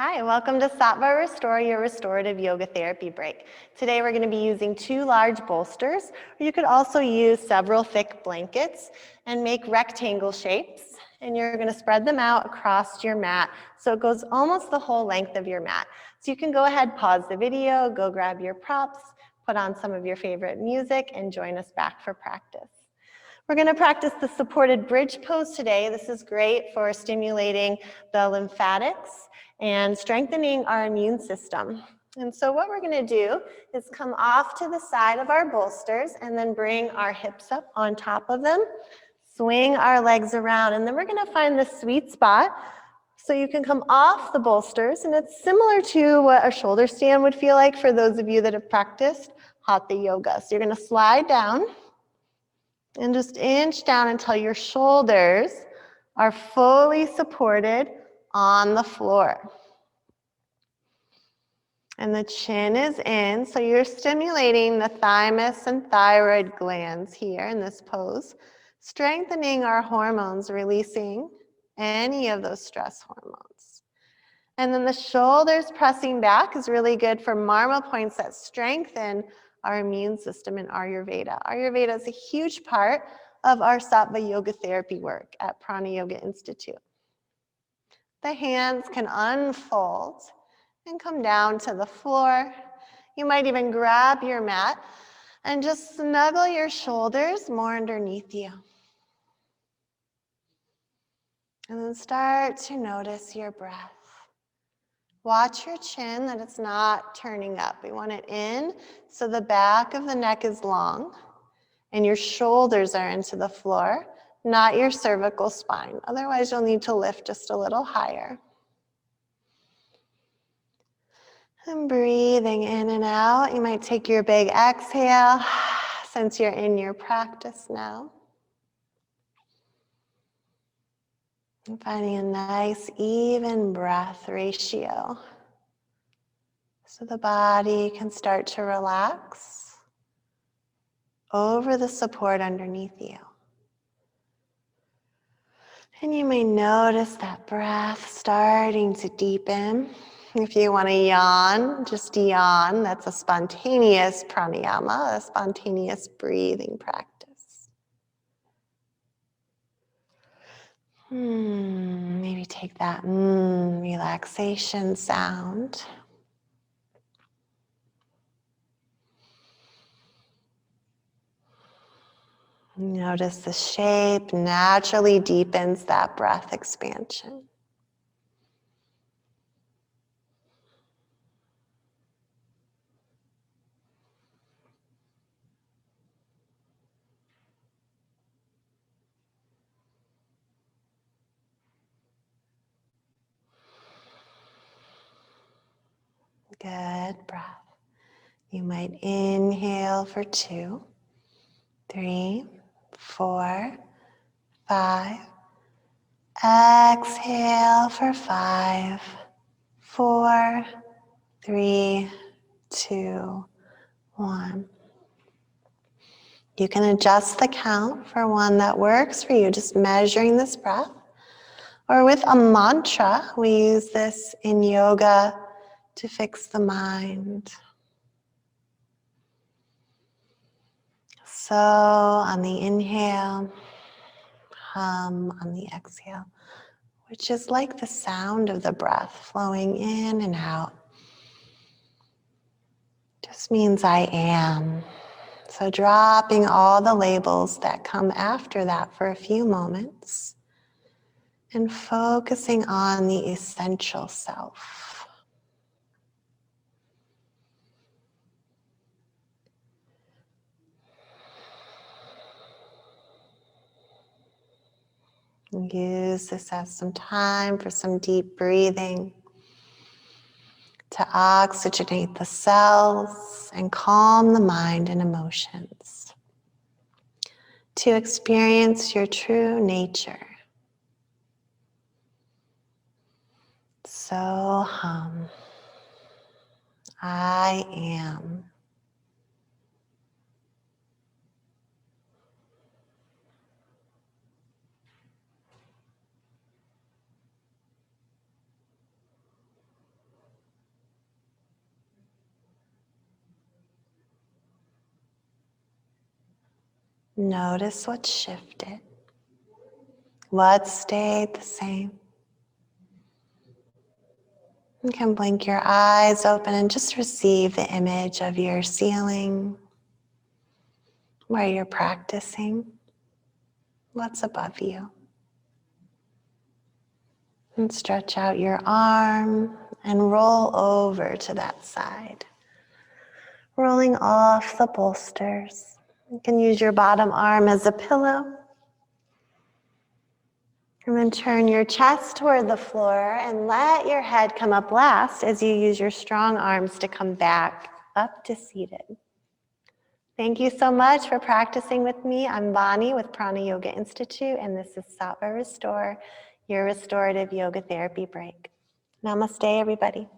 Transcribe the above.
Hi, welcome to Sattva Restore, your restorative yoga therapy break. Today we're going to be using 2 large bolsters. You could also use several thick blankets and make rectangle shapes. And you're going to spread them out across your mat so it goes almost the whole length of your mat. So you can go ahead, pause the video, go grab your props, put on some of your favorite music, and join us back for practice. We're going to practice the supported bridge pose today. This is great for stimulating the lymphatics and strengthening our immune system. And so what we're going to do is come off to the side of our bolsters and then bring our hips up on top of them, swing our legs around, and then we're going to find the sweet spot so you can come off the bolsters, and it's similar to what a shoulder stand would feel like for those of you that have practiced Hatha yoga. So you're going to slide down and just inch down until your shoulders are fully supported on the floor. And the chin is in, so you're stimulating the thymus and thyroid glands here in this pose, strengthening our hormones, releasing any of those stress hormones. And then the shoulders pressing back is really good for marma points that strengthen our immune system in Ayurveda. Ayurveda is a huge part of our Sattva yoga therapy work at PranaYoga Insitute. The hands can unfold and come down to the floor. You might even grab your mat and just snuggle your shoulders more underneath you. And then start to notice your breath. Watch your chin that it's not turning up. We want it in so the back of the neck is long and your shoulders are into the floor, not your cervical spine. Otherwise, you'll need to lift just a little higher. And breathing in and out. You might take your big exhale since you're in your practice now. And finding a nice even breath ratio so the body can start to relax over the support underneath you. And you may notice that breath starting to deepen. If you want to yawn, just yawn. That's a spontaneous pranayama, a spontaneous breathing practice. Maybe take that relaxation sound. Notice the shape naturally deepens that breath expansion. Good breath. You might inhale for 2, 3, 4, 5. Exhale for 5, 4, 3, 2, 1. You can adjust the count for one that works for you, just measuring this breath. Or with a mantra, we use this in yoga to fix the mind. So on the inhale, hum on the exhale, which is like the sound of the breath flowing in and out. Just means I am. So dropping all the labels that come after that for a few moments and focusing on the essential self. Use this as some time for some deep breathing to oxygenate the cells and calm the mind and emotions, to experience your true nature. So hum. I am. Notice what shifted, what stayed the same. You can blink your eyes open and just receive the image of your ceiling where you're practicing. What's above you? And stretch out your arm and roll over to that side. Rolling off the bolsters. You can use your bottom arm as a pillow. And then turn your chest toward the floor and let your head come up last as you use your strong arms to come back up to seated. Thank you so much for practicing with me. I'm Vani with PranaYoga Insitute, and this is Sattva Restore, your restorative yoga therapy break. Namaste, everybody.